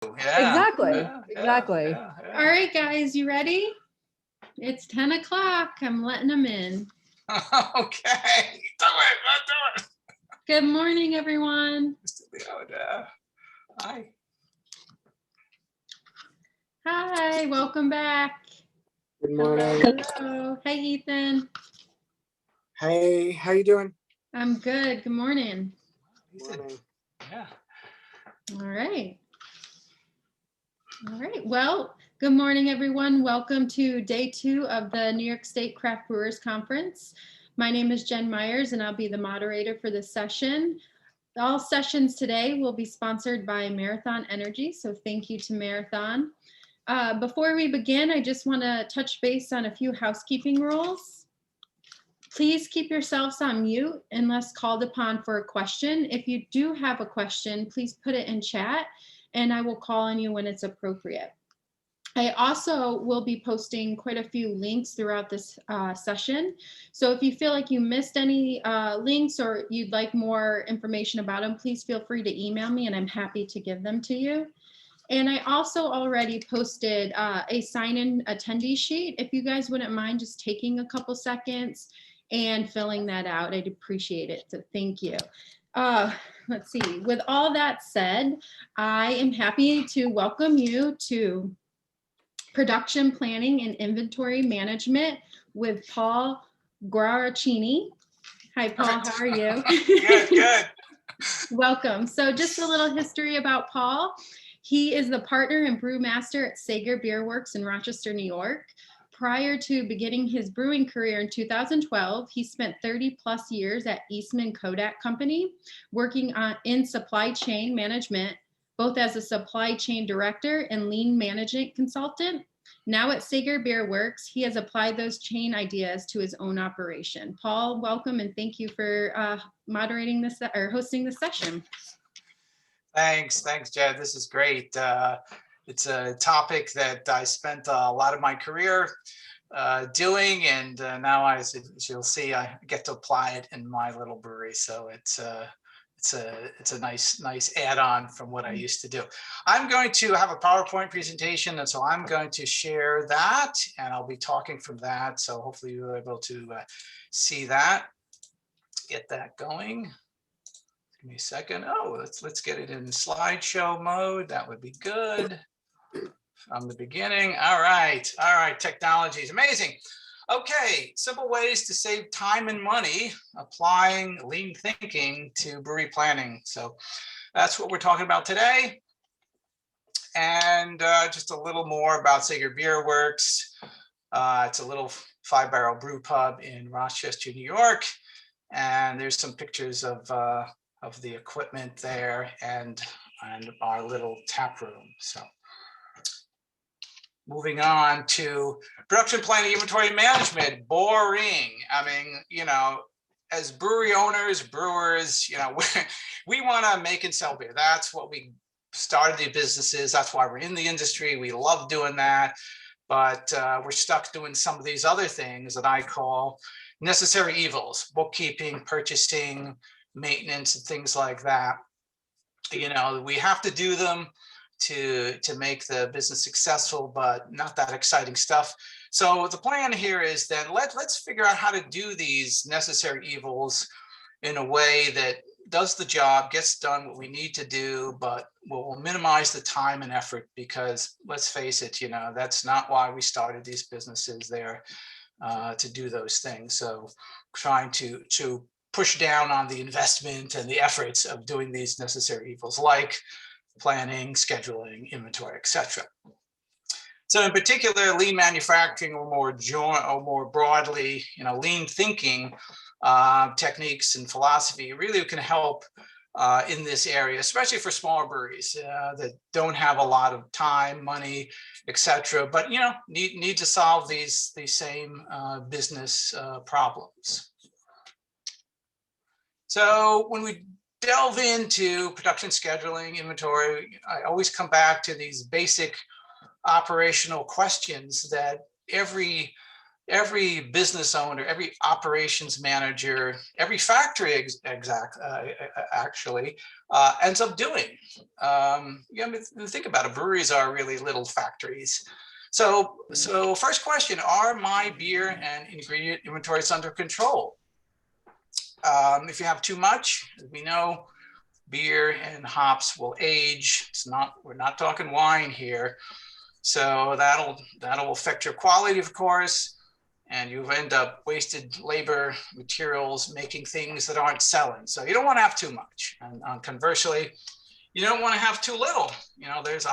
Yeah. Exactly. Exactly. All right, guys, you ready? It's 10 o'clock. I'm letting them in. Okay. Do it. Good morning, everyone. Mr. Leota. Hi. Hi, welcome back. Good morning. Hello. Hey, Ethan. Hey, how you doing? I'm good. Good morning. Morning. Yeah. All right. All right. Well, good morning, everyone. Welcome to day 2 of the New York State Craft Brewers Conference. My name is Jen Myers, and I'll be the moderator for this session. All sessions today will be sponsored by Marathon Energy, so thank you to Marathon. Before we begin, I just want to touch base on a few housekeeping rules. Please keep yourselves on mute unless called upon for a question. If you do have a question, please put it in chat and I will call on you when it's appropriate. I also will be posting quite a few links throughout this session. So if you feel like you missed any links or you'd like more information about them, please feel free to email me and I'm happy to give them to you. And I also already posted a sign-in attendee sheet. If you guys wouldn't mind just taking a couple seconds and filling that out, I'd appreciate it. So thank you. Let's see. With all that said, I am happy to welcome you to Production Planning and Inventory Management with Paul Guarracini. Hi, Paul. How are you? Good. Welcome. So just a little history about Paul. He is the partner and brewmaster at Sager Beer Works in Rochester, New York. Prior to beginning his brewing career in 2012, he spent 30 plus years at Eastman Kodak Company, working in supply chain management, both as a supply chain director and lean management consultant. Now at Sager Beer Works, he has applied those chain ideas to his own operation. Paul, welcome and thank you for moderating this or hosting this session. Thanks, Jed. This is great. It's a topic that I spent a lot of my career doing, and now, as you'll see, I get to apply it in my little brewery. So it's a nice add-on from what I used to do. I'm going to have a PowerPoint presentation, and so I'm going to share that, and I'll be talking from that. So hopefully you're able to see that. Get that going. Give me a second. Oh, let's get it in slideshow mode. That would be good. From the beginning. All right. Technology is amazing. Okay, simple ways to save time and money applying lean thinking to brewery planning. So that's what we're talking about today. And just a little more about Sager Beer Works. It's a little 5-barrel brew pub in Rochester, New York. And there's some pictures of the equipment there and our little tap room. So moving on to production planning, inventory management. Boring. I mean, as brewery owners, brewers, we want to make and sell beer. That's what we started the businesses. That's why we're in the industry. We love doing that. But we're stuck doing some of these other things that I call necessary evils: bookkeeping, purchasing, maintenance, and things like that. We have to do them to make the business successful, but not that exciting stuff. So the plan here is then let's figure out how to do these necessary evils in a way that does the job, gets done what we need to do, but will minimize the time and effort, because let's face it, that's not why we started these businesses there, to do those things. So trying to push down on the investment and the efforts of doing these necessary evils like planning, scheduling, inventory, etc. So in particular, lean manufacturing, or more broadly, lean thinking techniques and philosophy really can help in this area, especially for smaller breweries that don't have a lot of time, money, etc., but need to solve these same business problems. So when we delve into production scheduling, inventory, I always come back to these basic operational questions that every every business owner, every operations manager, every factory actually ends up doing. Think about it. Breweries are really little factories. So first question, are my beer and ingredient inventories under control? If you have too much, we know beer and hops will age. We're not talking wine here. So that'll affect your quality, of course, and you end up wasted labor, materials, making things that aren't selling. So you don't want to have too much. And conversely, you don't want to have too little. There's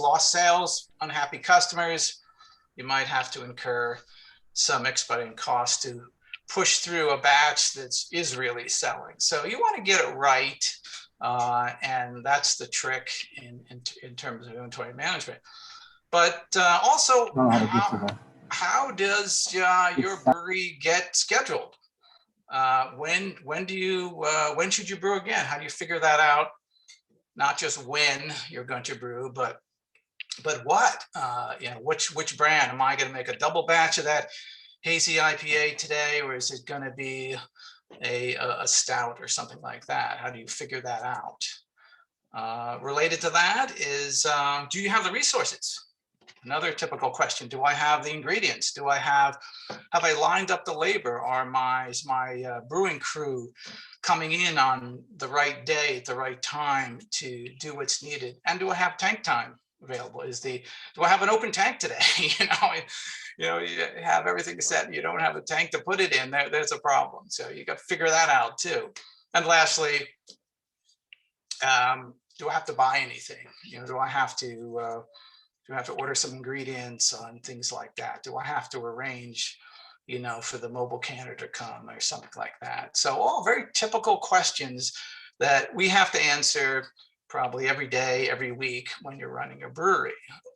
lost sales, unhappy customers. You might have to incur some expediting costs to push through a batch that is really selling. So you want to get it right. And that's the trick in terms of inventory management. But also, how does your brewery get scheduled? When should you brew again? How do you figure that out? Not just when you're going to brew, but what? Which brand? Am I going to make a double batch of that hazy IPA today, or is it going to be a stout or something like that? How do you figure that out? Related to that is, do you have the resources? Another typical question: do I have the ingredients? Have I lined up the labor? Is my brewing crew coming in on the right day at the right time to do what's needed? And do I have tank time available? Do I have an open tank today? You have everything set, you don't have a tank to put it in. There's a problem. So you got to figure that out too. And lastly, do I have to buy anything? Do I have to order some ingredients and things like that? Do I have to arrange, for the mobile canner to come or something like that? So all very typical questions that we have to answer probably every day, every week when you're running a brewery,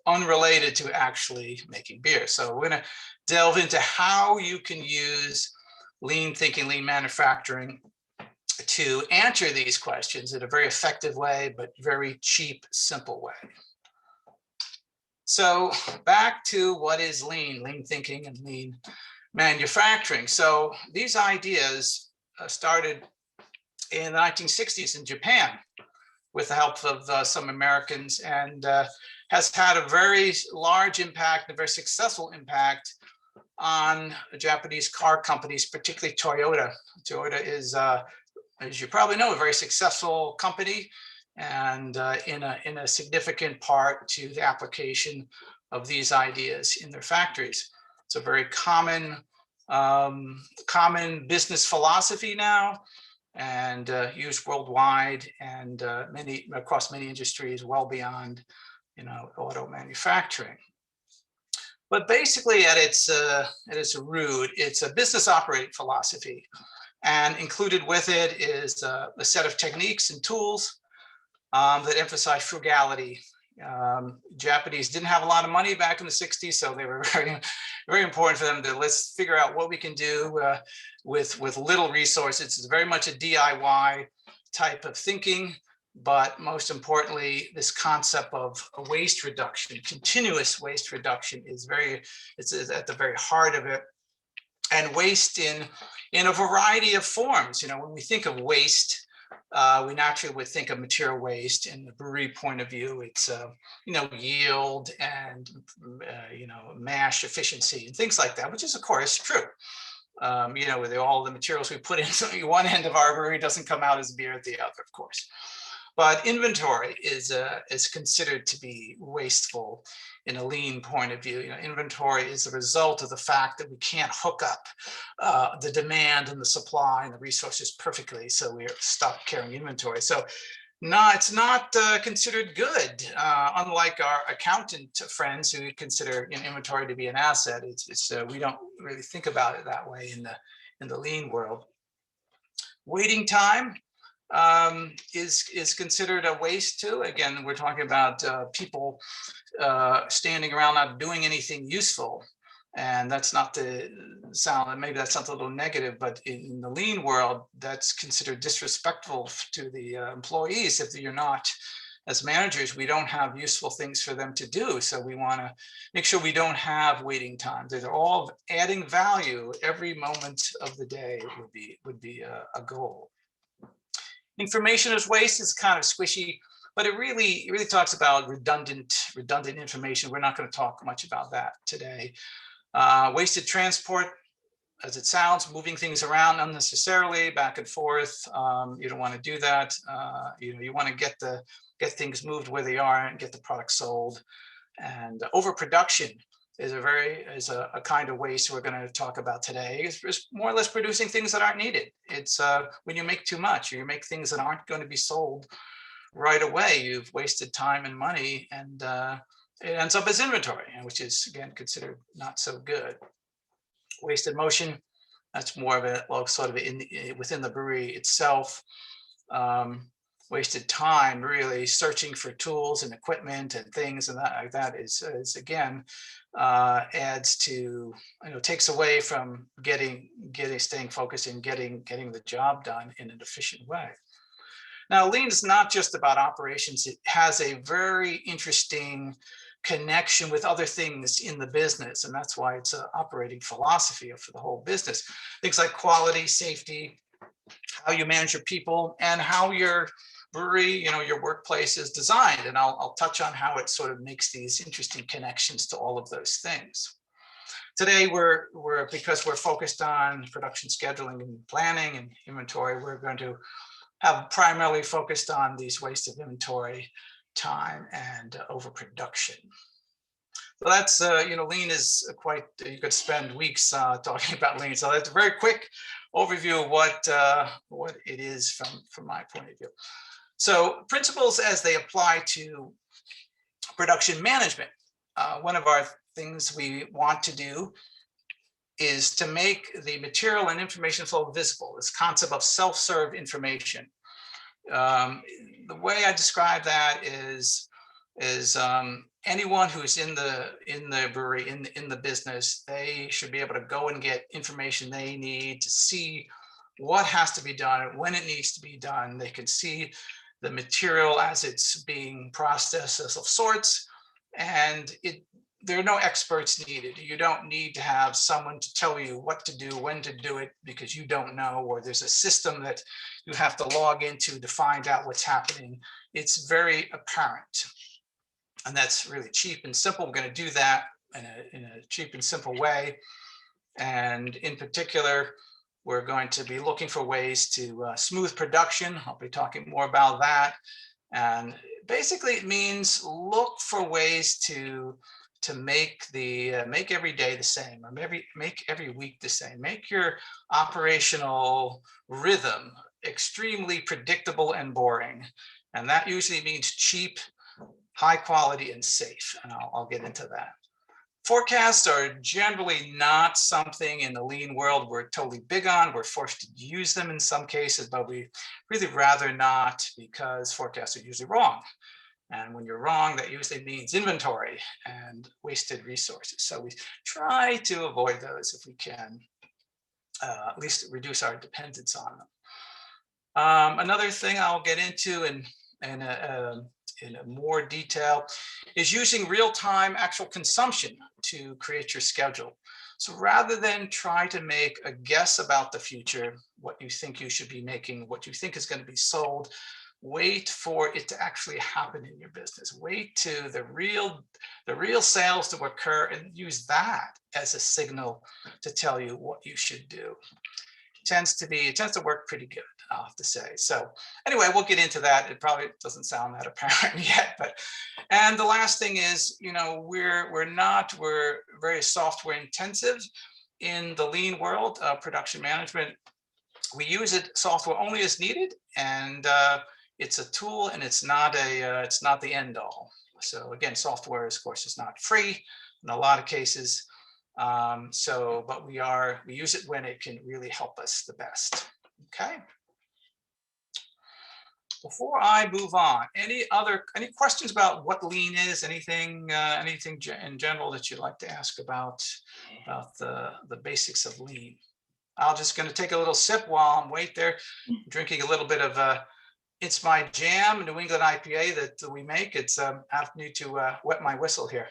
unrelated to actually making beer. So we're going to delve into how you can use lean thinking, lean manufacturing to answer these questions in a very effective way, but very cheap, simple way. So back to what is lean thinking and lean manufacturing. So these ideas started in the 1960s in Japan with the help of some Americans, and has had a very large impact, a very successful impact on Japanese car companies, particularly Toyota. Toyota is, as you probably know, a very successful company, and in a significant part to the application of these ideas in their factories. It's a very common business philosophy now, and used worldwide and across many industries, well beyond auto manufacturing. But basically, at its root, it's a business operating philosophy, and included with it is a set of techniques and tools that emphasize frugality. Japanese didn't have a lot of money back in the 60s, so they were very, very important for them to let's figure out what we can do with little resources. It's very much a DIY type of thinking, but most importantly, this concept of waste reduction, continuous waste reduction is at the very heart of it. And waste in a variety of forms. When we think of waste, we naturally would think of material waste. In the brewery point of view, it's yield and mash efficiency and things like that, which is of course true. With all the materials we put in one end of our brewery doesn't come out as beer at the other, of course. But inventory is considered to be wasteful in a lean point of view. Inventory is the result of the fact that we can't hook up the demand and the supply and the resources perfectly, so we're stuck carrying inventory. So it's not considered good, unlike our accountant friends who consider inventory to be an asset. We don't really think about it that way in the lean world. Waiting time is considered a waste too. Again, we're talking about people standing around not doing anything useful, and that's not the sound. Maybe that sounds a little negative, but in the lean world, that's considered disrespectful to the employees if you're not as managers, we don't have useful things for them to do. So we want to make sure we don't have waiting times. They're all adding value every moment of the day would be a goal. Information as waste is kind of squishy, but it really talks about redundant information. We're not going to talk much about that today. Wasted transport, as it sounds, moving things around unnecessarily back and forth. You don't want to do that. You want to get things moved where they are and get the product sold. And overproduction is a kind of waste we're going to talk about today. It's more or less producing things that aren't needed. It's when you make too much, or you make things that aren't going to be sold right away, you've wasted time and money, and it ends up as inventory, which is again considered not so good. Wasted motion, that's more of a, well, sort of within the brewery itself. Wasted time, really stsearching for tools and equipment and things, and that is again adds to, takes away from staying focused and getting the job done in an efficient way. Now, lean is not just about operations. It has a very interesting connection with other things in the business, and that's why it's an operating philosophy for the whole business. Things like quality, safety, how you manage your people, and how your brewery, your workplace is designed. And I'll touch on how it sort of makes these interesting connections to all of those things. Today, because we're focused on production scheduling and planning and inventory, we're going to have primarily focused on these wasted inventory, time, and overproduction. So that's, lean is quite, you could spend weeks talking about lean. So that's a very quick overview of what it is from my point of view. So principles as they apply to production management. One of our things we want to do is to make the material and information flow visible, this concept of self-serve information. The way I describe that is anyone who's in the brewery, in the business, they should be able to go and get information they need to see what has to be done, when it needs to be done. They can see the material as it's being processed of sorts, and there are no experts needed. You don't need to have someone to tell you what to do, when to do it, because you don't know, or there's a system that you have to log into to find out what's happening. It's very apparent. And that's really cheap and simple. We're going to do that in a cheap and simple way. And in particular, we're going to be looking for ways to smooth production. I'll be talking more about that. And basically, it means look for ways to make every day the same, or maybe make every week the same. Make your operational rhythm extremely predictable and boring. And that usually means cheap, high quality, and safe. And I'll get into that. Forecasts are generally not something in the lean world we're totally big on. We're forced to use them in some cases, but we really rather not, because forecasts are usually wrong. And when you're wrong, that usually means inventory and wasted resources. So we try to avoid those if we can, at least reduce our dependence on them. Another thing I'll get into in more detail is using real-time actual consumption to create your schedule. So rather than try to make a guess about the future, what you think you should be making, what you think is going to be sold, wait for it to actually happen in your business. Wait to the real sales to occur, and use that as a signal to tell you what you should do. It tends to work pretty good, I'll have to say. So anyway, we'll get into that. It probably doesn't sound that apparent yet, and the last thing is, we're very software intensive in the lean world of production management. We use software only as needed, and it's a tool, and it's not the end all. So again, software, of course, is not free in a lot of cases. But we use it when it can really help us the best. Okay. Before I move on, any questions about what lean is? Anything in general that you'd like to ask about the basics of lean? I'm just going to take a little sip while I'm drinking a little bit of It's my jam, New England IPA that we make. It's I need to wet my whistle here.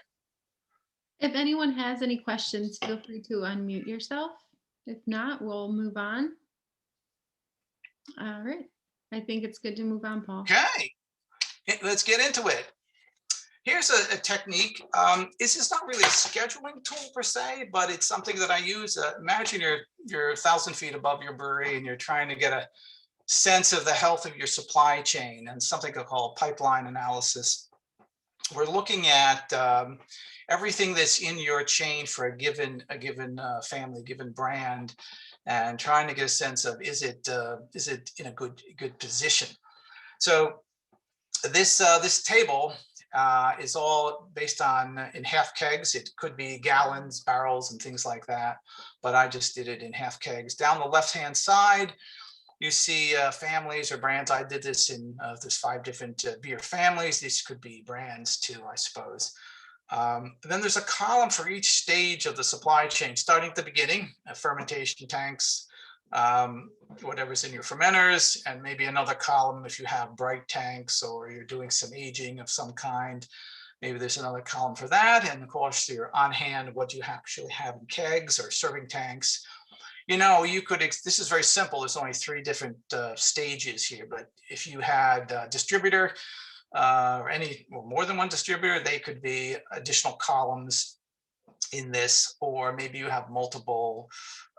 If anyone has any questions, feel free to unmute yourself. If not, we'll move on. All right. I think it's good to move on, Paul. Okay, let's get into it. Here's a technique. This is not really a scheduling tool per se, but it's something that I use. Imagine you're 1,000 feet above your brewery and you're trying to get a sense of the health of your supply chain, and something called pipeline analysis. We're looking at everything that's in your chain for a given family, given brand, and trying to get a sense of is it in a good position. So this table is all based on in half kegs. It could be gallons, barrels, and things like that, but I just did it in half kegs. Down the left-hand side, you see families or brands. I did this in there's 5 different beer families. These could be brands too, I suppose. Then there's a column for each stage of the supply chain, starting at the beginning, fermentation tanks, whatever's in your fermenters, and maybe another column if you have bright tanks or you're doing some aging of some kind. Maybe there's another column for that. And of course, you're on hand what you actually have in kegs or serving tanks. You know, you could, this is very simple. There's only 3 different stages here, but if you had a distributor or more than one distributor, they could be additional columns in this, or maybe you have multiple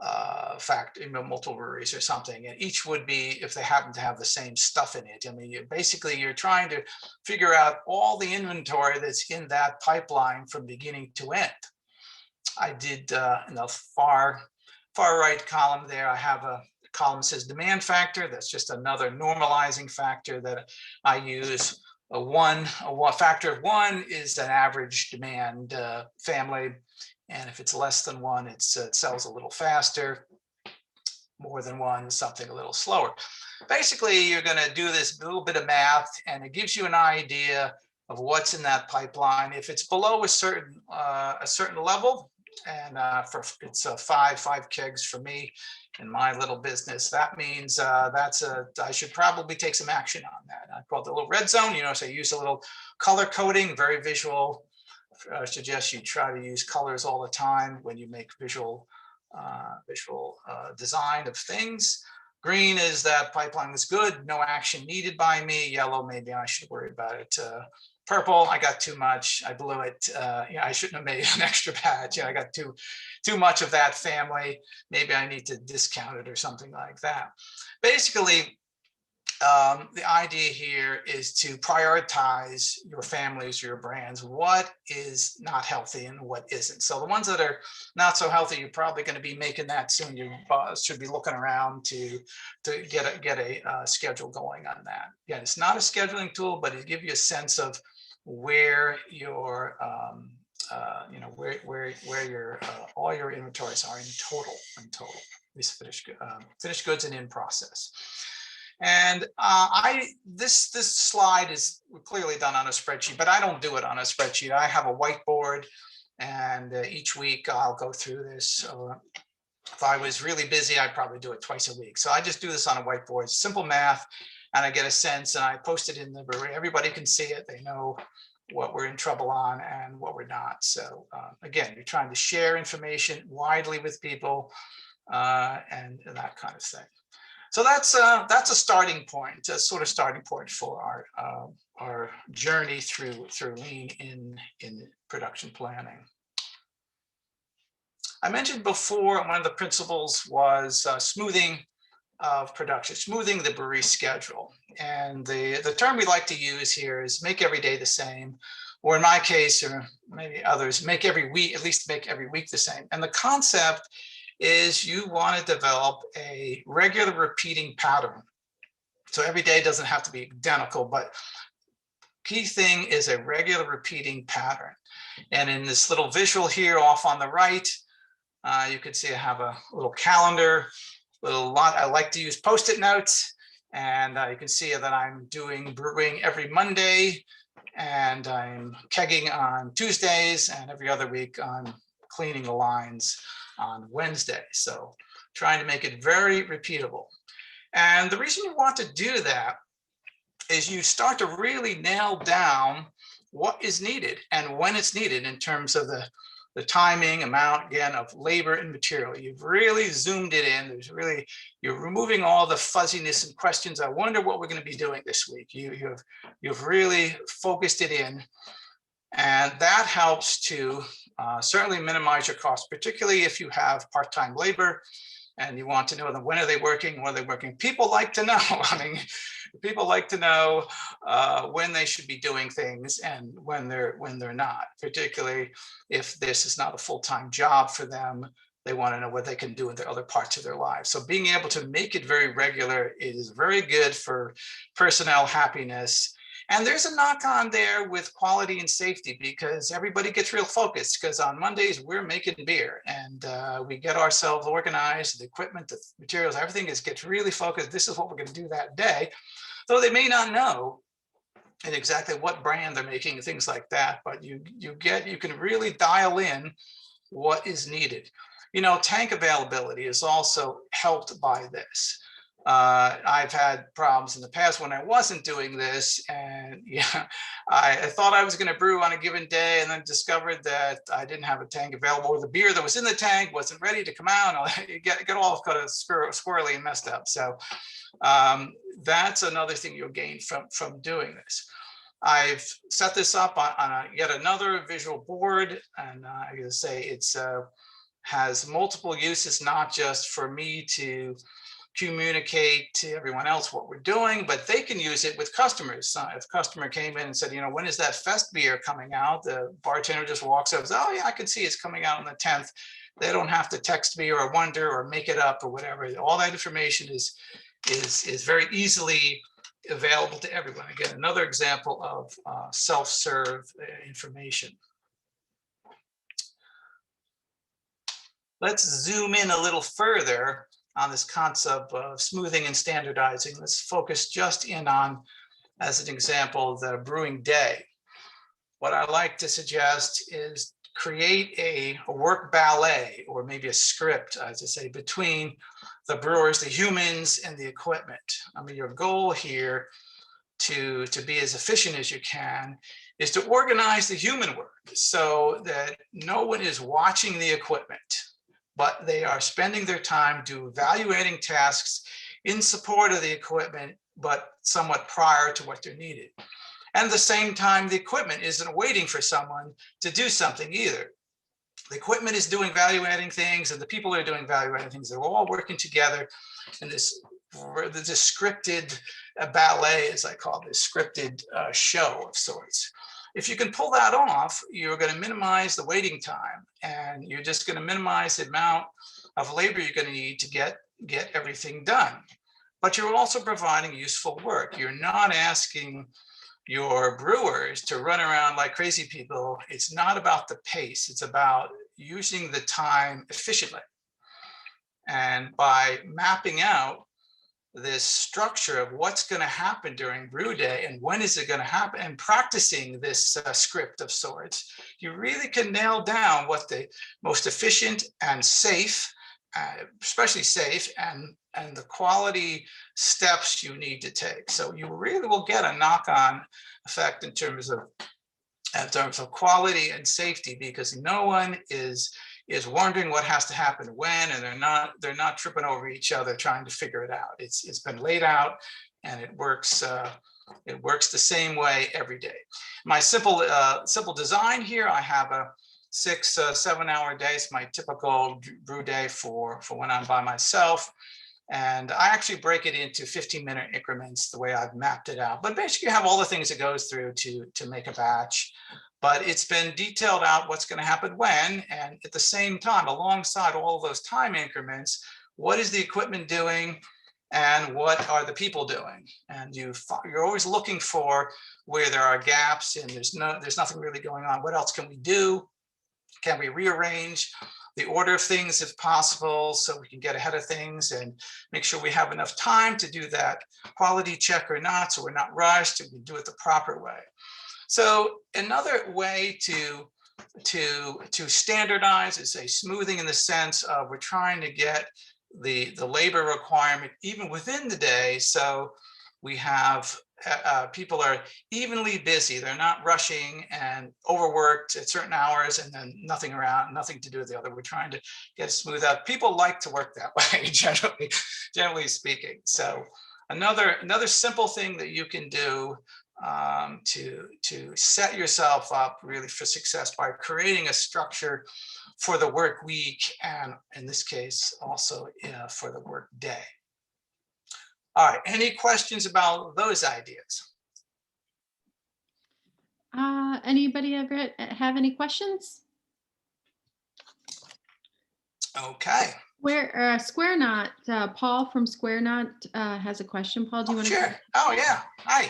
multiple breweries or something, and each would be, if they happen to have the same stuff in it. I mean, you're trying to figure out all the inventory that's in that pipeline from beginning to end. I did in the far right column there, I have a column that says demand factor. That's just another normalizing factor that I use. A factor of 1 is an average demand family. And if it's less than 1, it sells a little faster. More than 1, something a little slower. Basically, you're going to do this little bit of math, and it gives you an idea of what's in that pipeline. If it's below a certain level, and it's 5 kegs for me in my little business, that means I should probably take some action on that. I call it the little red zone. You know, so I use a little color coding, very visual. I suggest you try to use colors all the time when you make visual design of things. Green is that pipeline was good, no action needed by me. Yellow, maybe I should worry about it. Purple, I got too much, I blew it. I shouldn't have made an extra batch. I got too much of that family. Maybe I need to discount it or something like that. Basically, the idea here is to prioritize your families, your brands, what is not healthy and what isn't. So the ones that are not so healthy, you're probably going to be making that soon. You should be looking around to get a schedule going on that. Again, it's not a scheduling tool, but it gives you a sense of where your where your all your inventories are in total, at least finished goods and in process. And this slide is clearly done on a spreadsheet, but I don't do it on a spreadsheet. I have a whiteboard, and each week I'll go through this. If I was really busy, I'd probably do it twice a week. So I just do this on a whiteboard, simple math, and I get a sense, and I post it in the brewery. Everybody can see it. They know what we're in trouble on and what we're not. So again, you're trying to share information widely with people and that kind of thing. So that's a starting point, a sort of starting point for our journey through lean in production planning. I mentioned before, one of the principles was smoothing of production, smoothing the brewery schedule. And the term we like to use here is make every day the same, or in my case, or maybe others, make every week, at least make every week the same. And the concept is you want to develop a regular repeating pattern. So every day doesn't have to be identical, but key thing is a regular repeating pattern. And in this little visual here off on the right, you can see I have a little calendar, I like to use Post-it notes, and you can see that I'm doing brewing every Monday, and I'm kegging on Tuesdays, and every other week I'm cleaning the lines on Wednesday. So trying to make it very repeatable. And the reason you want to do that is you start to really nail down what is needed and when it's needed in terms of the timing, amount, again, of labor and material. You've really zoomed it in. You're removing all the fuzziness and questions. I wonder what we're going to be doing this week. You've really focused it in, and that helps to certainly minimize your costs, particularly if you have part-time labor and you want to know them, when are they working, when are they working. People like to know. I mean, people like to know when they should be doing things and when they're not, particularly if this is not a full-time job for them. They want to know what they can do in their other parts of their lives. So being able to make it very regular is very good for personnel happiness. And there's a knock on there with quality and safety, because everybody gets real focused, because on Mondays we're making beer and we get ourselves organized, the equipment, the materials, everything gets really focused. This is what we're going to do that day. Though they may not know and exactly what brand they're making and things like that, but you can really dial in what is needed. You know, tank availability is also helped by this. I've had problems in the past when I wasn't doing this, and yeah, I thought I was going to brew on a given day and then discovered that I didn't have a tank available, or the beer that was in the tank wasn't ready to come out. You get all kind of squirrely and messed up. So that's another thing you'll gain from doing this. I've set this up on yet another visual board, and I gotta say it's has multiple uses, not just for me to communicate to everyone else what we're doing, but they can use it with customers. If a customer came in and said, you know, when is that fest beer coming out? The bartender just walks up and says, oh yeah, I can see it's coming out on the 10th. They don't have to text me or wonder or make it up or whatever. All that information is very easily available to everyone. Again, another example of self-serve information. Let's zoom in a little further on this concept of smoothing and standardizing. Let's focus just in on, as an example, the brewing day. What I like to suggest is create a work ballet, or maybe a script, as I say, between the brewers, the humans, and the equipment. I mean, your goal here to be as efficient as you can is to organize the human work so that no one is watching the equipment, but they are spending their time evaluating tasks in support of the equipment, but somewhat prior to what they're needed. And at the same time, the equipment isn't waiting for someone to do something either. The equipment is doing value-adding things, and the people are doing value-adding things. They're all working together in this scripted ballet, as I call this, scripted show of sorts. If you can pull that off, you're going to minimize the waiting time, and you're just going to minimize the amount of labor you're going to need to get everything done. But you're also providing useful work. You're not asking your brewers to run around like crazy people. It's not about the pace. It's about using the time efficiently. And by mapping out this structure of what's going to happen during brew day and when is it going to happen, and practicing this script of sorts, you really can nail down what the most efficient and safe, especially safe, and the quality steps you need to take. So you really will get a knock-on effect in terms of quality and safety, because no one is wondering what has to happen when, and they're not tripping over each other trying to figure it out. It's been laid out, and it works the same way every day. My simple design here, I have a 6-7 hour day. It's my typical brew day for when I'm by myself. And I actually break it into 15-minute increments the way I've mapped it out. But basically you have all the things it goes through to make a batch. But it's been detailed out what's going to happen when, and at the same time, alongside all of those time increments, what is the equipment doing and what are the people doing? And you're always looking for where there are gaps and there's nothing really going on. What else can we do? Can we rearrange the order of things if possible, so we can get ahead of things and make sure we have enough time to do that quality check or not, so we're not rushed and we do it the proper way. So another way to standardize is a smoothing, in the sense of we're trying to get the labor requirement even within the day, so we have people are evenly busy. They're not rushing and overworked at certain hours and then nothing around, nothing to do with the other. We're trying to get it smooth out. People like to work that way, generally speaking. So another simple thing that you can do to set yourself up really for success by creating a structure for the work week, and in this case also for the work day. All right, any questions about those ideas? Anybody ever have any questions? Okay. Square Knot, Paul from Square Knot has a question. Paul, do you want to? Sure. Oh yeah. Hi.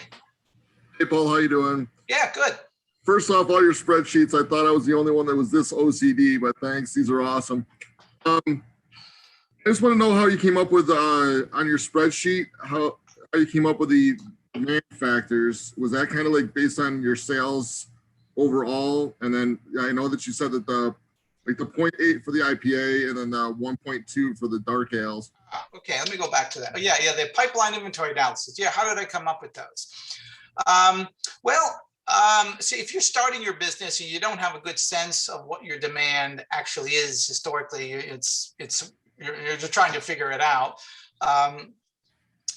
Hey, Paul, how you doing? Yeah, good. First off, all your spreadsheets, I thought I was the only one that was this OCD, but thanks. These are awesome. I just want to know how you came up with, on your spreadsheet, how you came up with the demand factors. Was that kind of like based on your sales overall? And then I know that you said that the 0.8 for the IPA and then the 1.2 for the dark ales. Okay, let me go back to that. Yeah, the pipeline inventory analysis. Yeah, how did I come up with those? See, if you're starting your business and you don't have a good sense of what your demand actually is historically, you're just trying to figure it out.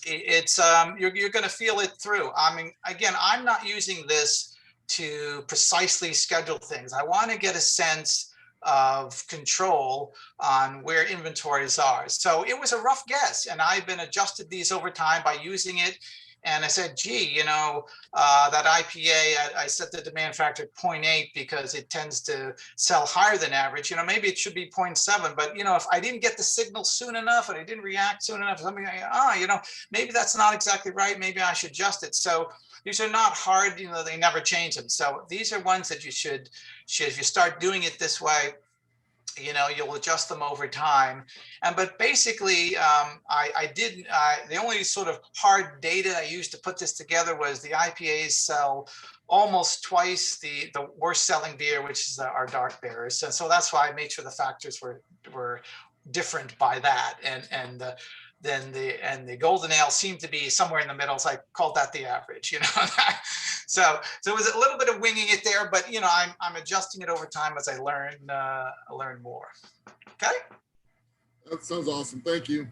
You're going to feel it through. I mean, again, I'm not using this to precisely schedule things. I want to get a sense of control on where inventories are. So it was a rough guess, and I've been adjusted these over time by using it. And I said, gee, that IPA, I set the demand factor at 0.8 because it tends to sell higher than average. Maybe it should be 0.7, but if I didn't get the signal soon enough and I didn't react soon enough, something maybe that's not exactly right. Maybe I should adjust it. So these are not hard, they never change them. So these are ones that you should if you start doing it this way, you'll adjust them over time. But basically, the only sort of hard data I used to put this together was the IPAs sell almost twice the worst selling beer, which is our dark beers. And so that's why I made sure the factors were different by that. And the golden ale seemed to be somewhere in the middle. So I called that the average, So it was a little bit of winging it there, but I'm adjusting it over time as I learn more. Okay. That sounds awesome. Thank you.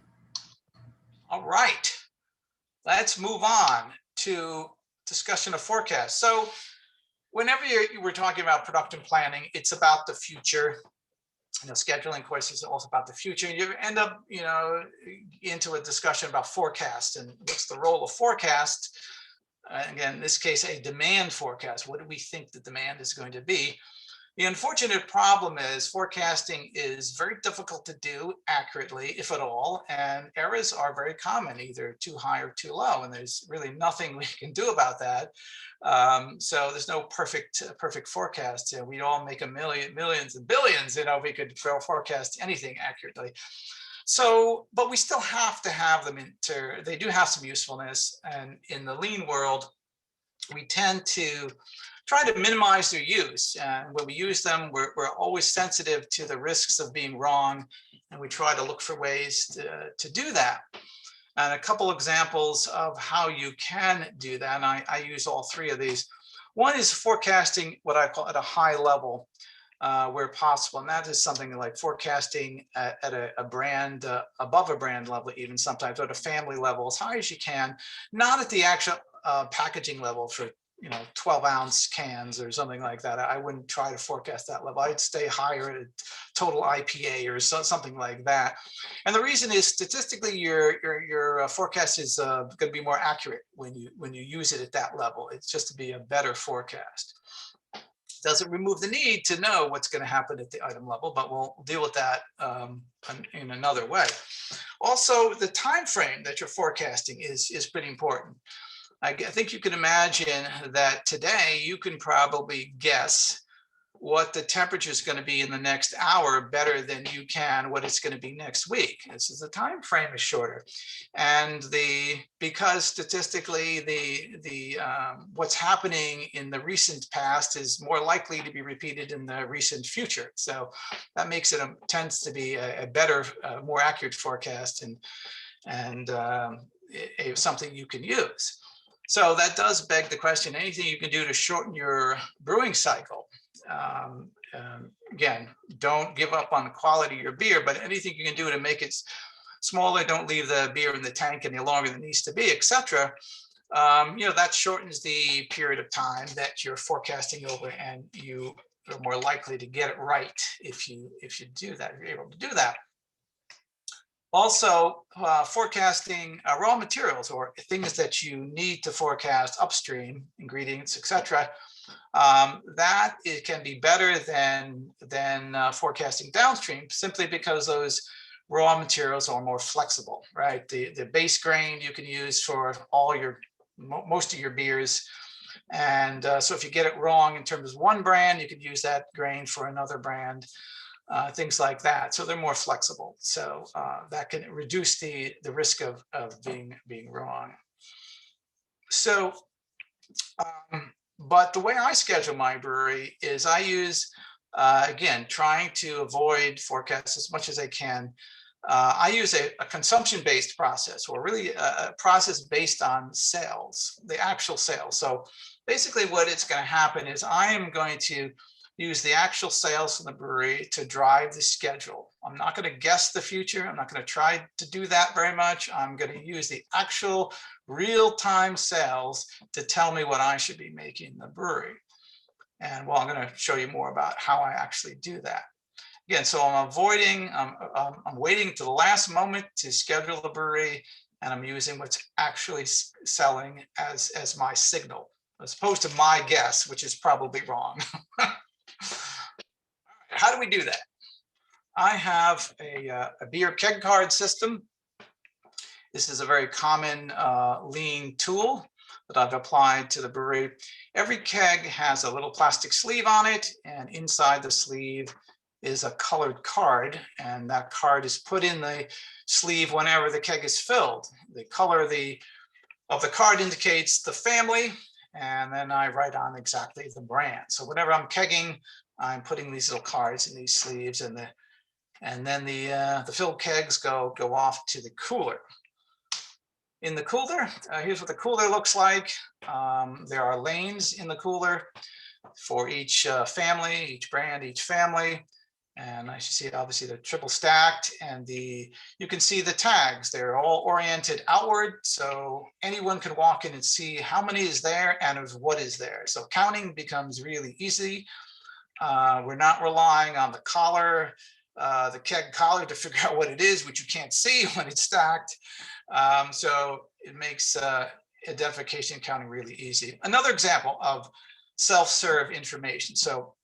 All right. Let's move on to discussion of forecast. So whenever we're talking about production planning, it's about the future. Scheduling, of course, is also about the future. And you end up, into a discussion about forecast and what's the role of forecast. Again, in this case, a demand forecast. What do we think the demand is going to be? The unfortunate problem is forecasting is very difficult to do accurately, if at all, and errors are very common, either too high or too low, and there's really nothing we can do about that. So there's no perfect forecast. We'd all make millions and billions, if we could forecast anything accurately. So, but we still have to have them they do have some usefulness. And in the lean world, we tend to try to minimize their use. And when we use them, we're always sensitive to the risks of being wrong. And we try to look for ways to do that. And a couple examples of how you can do that. And I use all three of these. One is forecasting what I call at a high level. Where possible, and that is something like forecasting at a brand, above a brand level, even sometimes at a family level, as high as you can, not at the actual packaging level for 12-ounce cans or something like that. I wouldn't try to forecast that level. I'd stay higher at a total IPA or something like that. And the reason is statistically, your forecast is going to be more accurate when you use it at that level. It's just to be a better forecast. Doesn't remove the need to know what's going to happen at the item level, but we'll deal with that in another way. Also, the time frame that you're forecasting is pretty important. I think you can imagine that today you can probably guess what the temperature is going to be in the next hour better than you can what it's going to be next week. This is the time frame is shorter, and because statistically the what's happening in the recent past is more likely to be repeated in the recent future. So that makes it tends to be a better, more accurate forecast and something you can use. So that does beg the question, anything you can do to shorten your brewing cycle. Again, don't give up on the quality of your beer, but anything you can do to make it smaller, don't leave the beer in the tank any longer than it needs to be, etc. That shortens the period of time that you're forecasting over, and you are more likely to get it right if you do that, if you're able to do that. Also, forecasting raw materials or things that you need to forecast upstream, ingredients, etc. That it can be better than forecasting downstream, simply because those raw materials are more flexible, right? The base grain you can use for most of your beers. And so if you get it wrong in terms of one brand, you could use that grain for another brand, things like that. So they're more flexible. So that can reduce the risk of being wrong. So, but the way I schedule my brewery is I use, again, trying to avoid forecasts as much as I can. I use a consumption-based process, or really a process based on sales, the actual sales. So basically what it's going to happen is I am going to use the actual sales from the brewery to drive the schedule. I'm not going to guess the future. I'm not going to try to do that very much. I'm going to use the actual real-time sales to tell me what I should be making in the brewery. And well, I'm going to show you more about how I actually do that. Again, so I'm waiting to the last moment to schedule the brewery, and I'm using what's actually selling as my signal, as opposed to my guess, which is probably wrong. How do we do that? I have a beer Keg Card system. This is a very common lean tool that I've applied to the brewery. Every keg has a little plastic sleeve on it, and inside the sleeve is a colored card, and that card is put in the sleeve whenever the keg is filled. The color of the card indicates the family, and then I write on exactly the brand. So whenever I'm kegging, I'm putting these little cards in these sleeves, and then the filled kegs go off to the cooler. In the cooler, here's what the cooler looks like. There are lanes in the cooler for each family, each brand, each family. And as you see, obviously they're triple stacked, and you can see the tags. They're all oriented outward, so anyone can walk in and see how many is there and of what is there. So counting becomes really easy. We're not relying on the collar, the keg collar, to figure out what it is, which you can't see when it's stacked. So it makes identification and counting really easy. Another example of self-serve information. So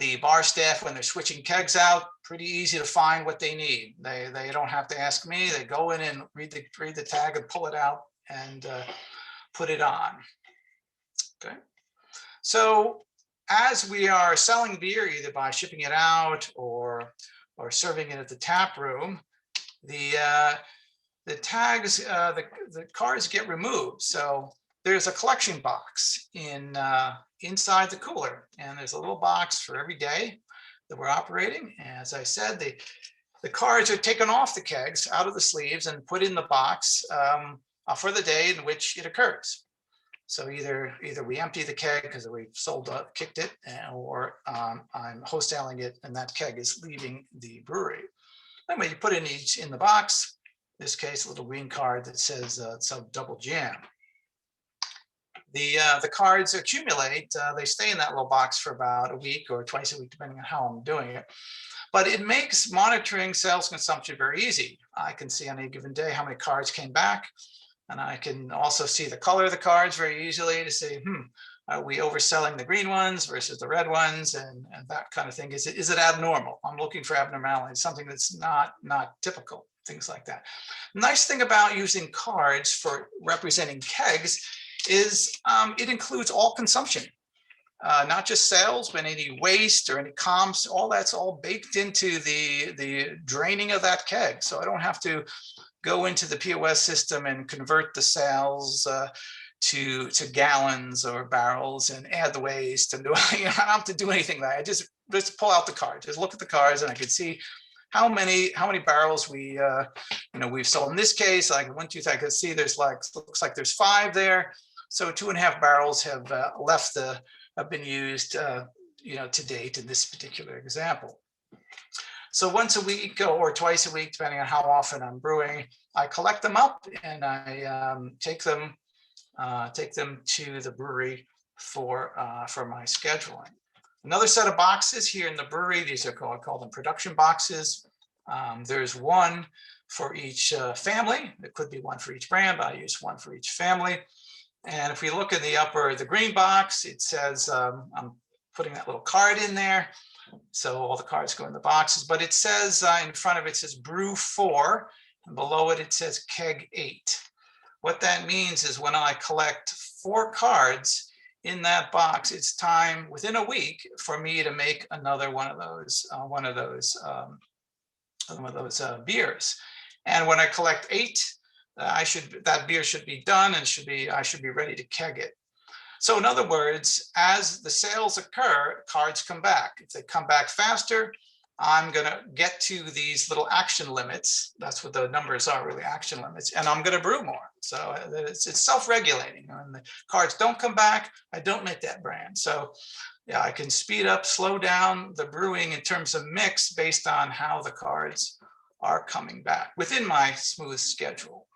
the bar staff, when they're switching kegs out, pretty easy to find what they need. They don't have to ask me. They go in and read the tag and pull it out and put it on. Okay. So as we are selling beer, either by shipping it out or serving it at the tap room, the tags, the cards get removed. So there's a collection box inside the cooler, and there's a little box for every day that we're operating. As I said, the cards are taken off the kegs, out of the sleeves, and put in the box for the day in which it occurs. So either we empty the keg because we've kicked it, or I'm wholesaling it, and that keg is leaving the brewery. Anyway, you put it in the box. In this case, a little green card that says double jam. The cards accumulate. They stay in that little box for about a week or twice a week, depending on how I'm doing it. But it makes monitoring sales consumption very easy. I can see on any given day how many cards came back, and I can also see the color of the cards very easily to say, are we overselling the green ones versus the red ones, and that kind of thing. Is it abnormal? I'm looking for abnormality, something that's not typical, things like that. Nice thing about using cards for representing kegs is it includes all consumption, not just sales, but any waste or any comps. All that's all baked into the draining of that keg. So I don't have to go into the POS system and convert the sales to gallons or barrels and add the waste, and I don't have to do anything like that. I just pull out the cards, just look at the cards, and I can see how many barrels we've sold. In this case, like 1, 2, 3, I can see looks like there's 5 there. So 2.5 barrels have have been used, to date in this particular example. So once a week or twice a week, depending on how often I'm brewing, I collect them up and I take them to the brewery for my scheduling. Another set of boxes here in the brewery. These are called, I call them production boxes. There's one for each family. It could be one for each brand, but I use one for each family. And if we look in the green box, it says I'm putting that little card in there. So all the cards go in the boxes, but it says in front of it says Brew 4, and below it, it says Keg 8. What that means is when I collect 4 cards in that box, it's time within a week for me to make another one of those beers. And when I collect 8, that beer should be done and I should be ready to keg it. So in other words, as the sales occur, cards come back. If they come back faster, I'm going to get to these little action limits. That's what the numbers are, really, action limits. And I'm going to brew more. So it's self-regulating. When the cards don't come back, I don't make that brand. So yeah, I can speed up, slow down the brewing in terms of mix based on how the cards are coming back within my smooth schedule.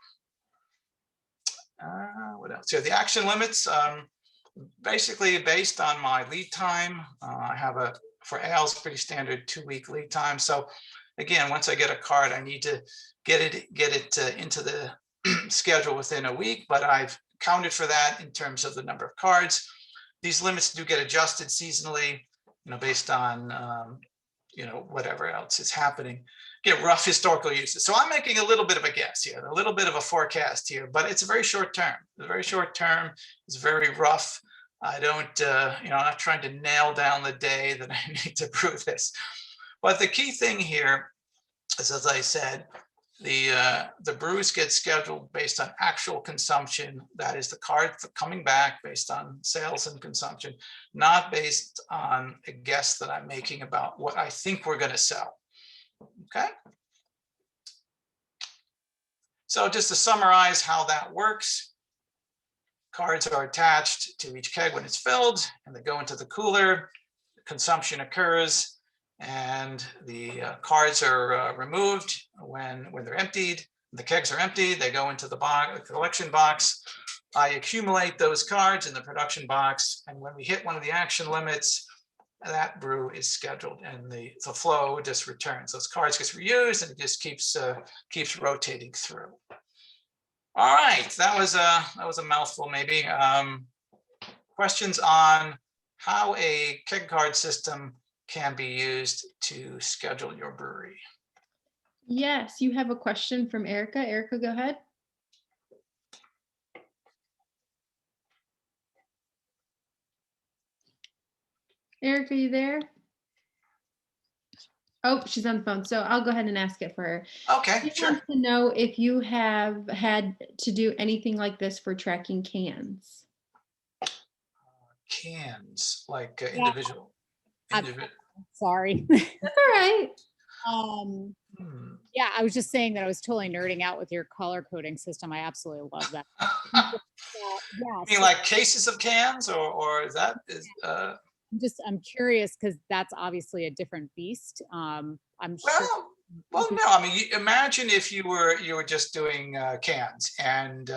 What else? So the action limits, basically based on my lead time. I have for ales, pretty standard 2-week lead time. So again, once I get a card, I need to get it into the schedule within a week, but I've counted for that in terms of the number of cards. These limits do get adjusted seasonally, based on, whatever else is happening. Get rough historical uses. So I'm making a little bit of a guess here, a little bit of a forecast here, but it's a very short term. It's very short term. It's very rough. I don't, I'm not trying to nail down the day that I need to brew this. But the key thing here is, as I said, the brews get scheduled based on actual consumption. That is the cards coming back based on sales and consumption, not based on a guess that I'm making about what I think we're going to sell. Okay. So just to summarize how that works, cards are attached to each keg when it's filled, and they go into the cooler. Consumption occurs, and the cards are removed when they're emptied. The kegs are emptied. They go into the collection box. I accumulate those cards in the production box, and when we hit one of the action limits, that brew is scheduled, and the flow just returns. Those cards get reused, and it just keeps rotating through. All right, that was a mouthful, maybe. Questions on how a keg card system can be used to schedule your brewery? Yes, you have a question from Erica. Erica, go ahead. Erica, are you there? Oh, she's on the phone, so I'll go ahead and ask it for her. Okay, She sure. wants to know if you have had to do anything like this for tracking cans. Cans, like Yeah. individual. Sorry. That's all right. Yeah, I was just saying that I was totally nerding out with your color coding system. I absolutely love that. You Yeah, mean like cases of cans, or is that I'm curious because that's obviously a different beast. I'm sure. Well, no. I mean, imagine if you were just doing cans, and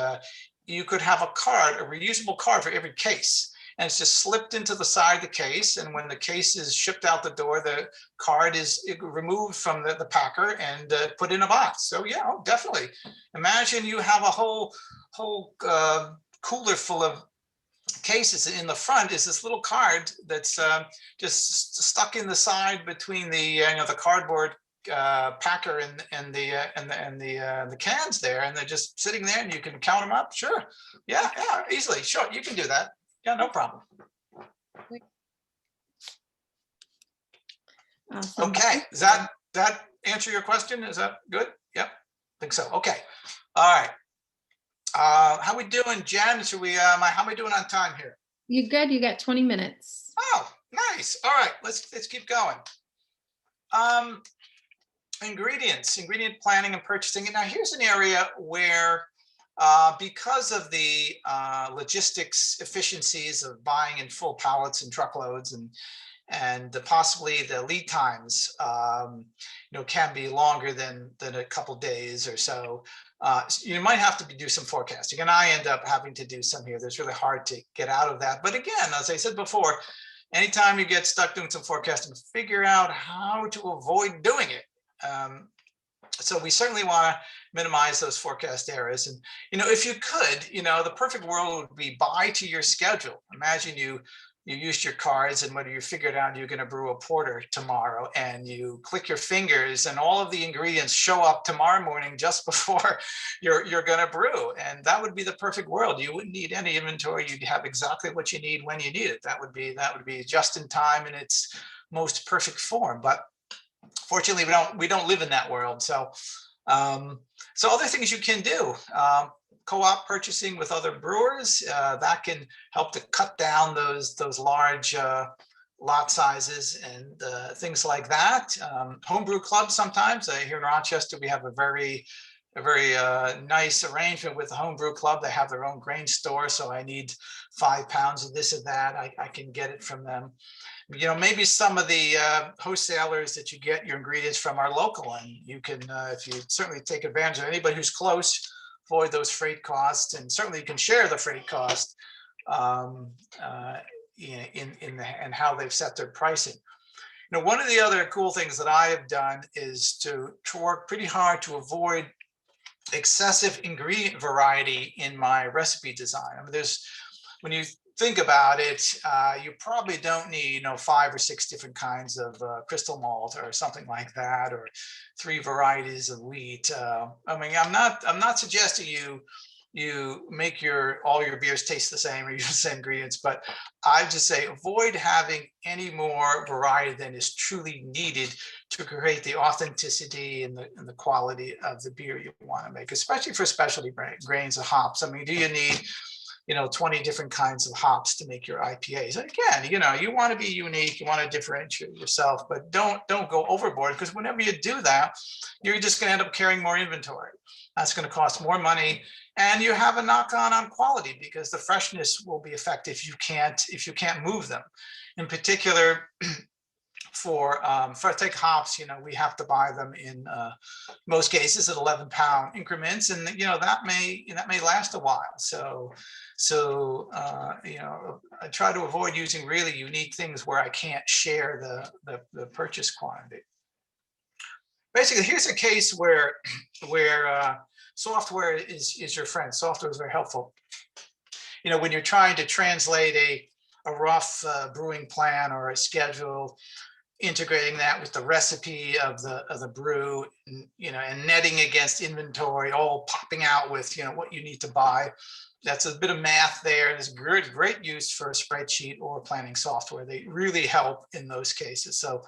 you could have a reusable card for every case, and it's just slipped into the side of the case. And when the case is shipped out the door, the card is removed from the packer and put in a box. So yeah, definitely. Imagine you have a whole cooler full of cases. In the front is this little card that's just stuck in the side between the the cardboard packer and the cans there, and they're just sitting there, and you can count them up. Sure, yeah, easily. Sure, you can do that. Yeah, no problem. Awesome. Okay, does that answer your question? Is that good? Yep, I think so. Okay, all right. How we doing, Jen? Should we? How we doing on time here? You good? You got 20 minutes. Oh, nice. All right, let's keep going. Ingredient planning and purchasing. Now, here's an area where Because of the logistics efficiencies of buying in full pallets and truckloads, and possibly the lead times, can be longer than a couple days or so. You might have to do some forecasting, and I end up having to do some here. It's really hard to get out of that. But again, as I said before, anytime you get stuck doing some forecasting, figure out how to avoid doing it. So we certainly want to minimize those forecast errors. And, if you could, the perfect world would be buy to your schedule. Imagine you used your cards, and whether you figured out you're going to brew a porter tomorrow, and you click your fingers and all of the ingredients show up tomorrow morning just before you're going to brew. And that would be the perfect world. You wouldn't need any inventory. You'd have exactly what you need when you need it. That would be just in time in its most perfect form. But fortunately, we don't live in that world. So other things you can do, co-op purchasing with other brewers, that can help to cut down those large lot sizes and things like that. Homebrew clubs sometimes. Here in Rochester, we have a very nice arrangement with the homebrew club. They have their own grain store, so I need 5 pounds of this or that. I can get it from them. Maybe some of the wholesalers that you get your ingredients from are local, and you can, if you certainly take advantage of anybody who's close, avoid those freight costs, and certainly you can share the freight cost in how they've set their pricing. One of the other cool things that I have done is to work pretty hard to avoid excessive ingredient variety in my recipe design. When you think about it, you probably don't need 5 or 6 different kinds of crystal malt or something like that, or 3 varieties of wheat. I'm not suggesting you make all your beers taste the same or use the same ingredients, but I just say avoid having any more variety than is truly needed to create the authenticity and the quality of the beer you want to make, especially for specialty grains of hops. Do you need 20 different kinds of hops to make your IPAs? And again, you want to be unique, you want to differentiate yourself, but don't go overboard, because whenever you do that, you're just going to end up carrying more inventory. That's going to cost more money, and you have a knock-on quality, because the freshness will be affected if you can't move them. In particular, for take hops, we have to buy them in most cases at 11-pound increments, and that may last a while. So I try to avoid using really unique things where I can't share the purchase quantity. Basically, here's a case where software is your friend. Software is very helpful. When you're trying to translate a rough brewing plan or a schedule, integrating that with the recipe of the brew, and netting against inventory, all popping out with what you need to buy. That's a bit of math there. There's great use for a spreadsheet or planning software. They really help in those cases. So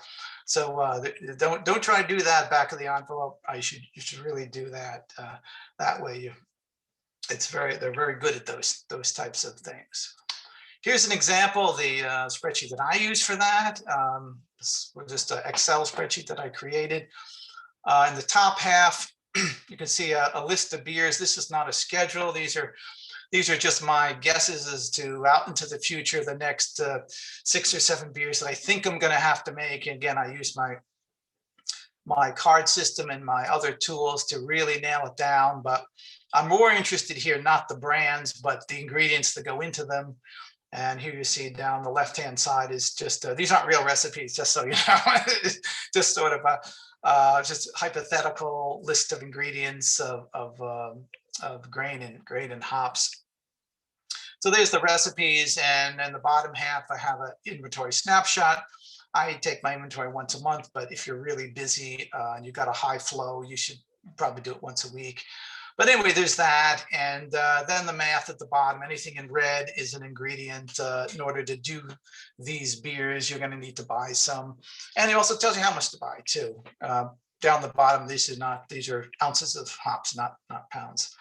don't try to do that back of the envelope. You should really do that that way. They're very good at those types of things. Here's an example of the spreadsheet that I use for that. This was just an Excel spreadsheet that I created. In the top half, you can see a list of beers. This is not a schedule. These are just my guesses as to out into the future, the next 6 or 7 beers that I think I'm going to have to make. And again, I use my card system and my other tools to really nail it down. But I'm more interested here, not the brands, but the ingredients that go into them. And here you see down the left-hand side is just, these aren't real recipes, just so you know, just sort of a just hypothetical list of ingredients of grain and hops. So there's the recipes, and then the bottom half, I have an inventory snapshot. I take my inventory once a month, but if you're really busy and you've got a high flow, you should probably do it once a week. But anyway, there's that. And then the math at the bottom, anything in red is an ingredient. In order to do these beers, you're going to need to buy some. And it also tells you how much to buy too. Down the bottom, these are ounces of hops, not pounds.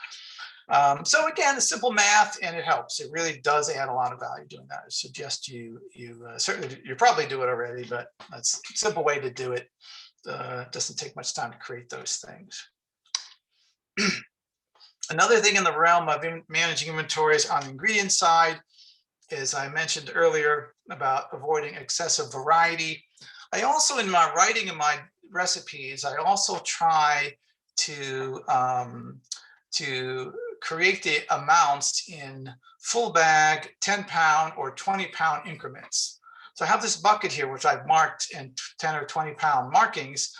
So again, it's simple math, and it helps. It really does add a lot of value doing that. I suggest you certainly, you probably do it already, but that's a simple way to do it. Doesn't take much time to create those things. Another thing in the realm of managing inventories on the ingredient side is I mentioned earlier about avoiding excessive variety. I also, in my writing in my recipes, I also try to create the amounts in full bag, 10-pound or 20-pound increments. So I have this bucket here, which I've marked in 10 or 20-pound markings.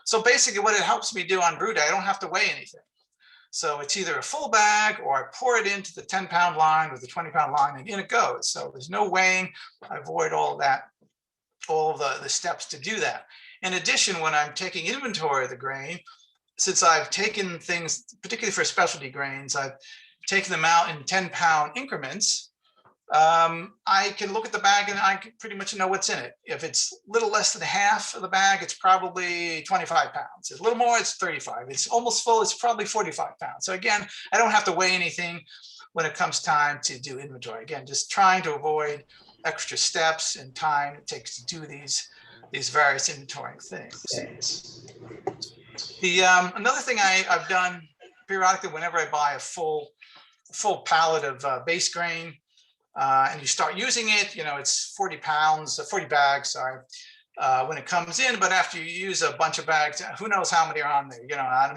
So basically what it helps me do on Brew Day, I don't have to weigh anything. So it's either a full bag or I pour it into the 10-pound line or the 20-pound line and in it goes. So there's no weighing. I avoid all of that, all of the steps to do that. In addition, when I'm taking inventory of the grain, since I've taken things, particularly for specialty grains, I've taken them out in 10-pound increments. I can look at the bag and I can pretty much know what's in it. If it's a little less than half of the bag, it's probably 25 pounds. It's a little more, it's 35. It's almost full, it's probably 45 pounds. So again, I don't have to weigh anything when it comes time to do inventory. Again, just trying to avoid extra steps and time it takes to do these various inventory things. Another thing I've done periodically whenever I buy a full pallet of base grain, and you start using it, it's 40 bags, sorry, when it comes in, but after you use a bunch of bags, who knows how many are on there,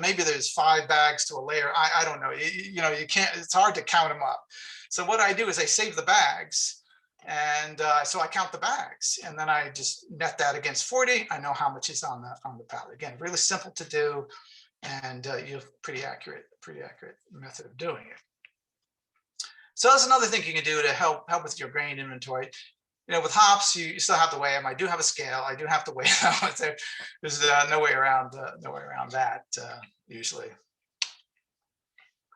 maybe there's 5 bags to a layer. I don't know, you can't, it's hard to count them up. So what I do is I save the bags. And so I count the bags and then I just net that against 40. I know how much is on the pallet. Again, really simple to do. And you have pretty accurate method of doing it. So that's another thing you can do to help with your grain inventory. With hops, you still have to weigh them. I do have a scale. I do have to weigh them. There's no way around that usually.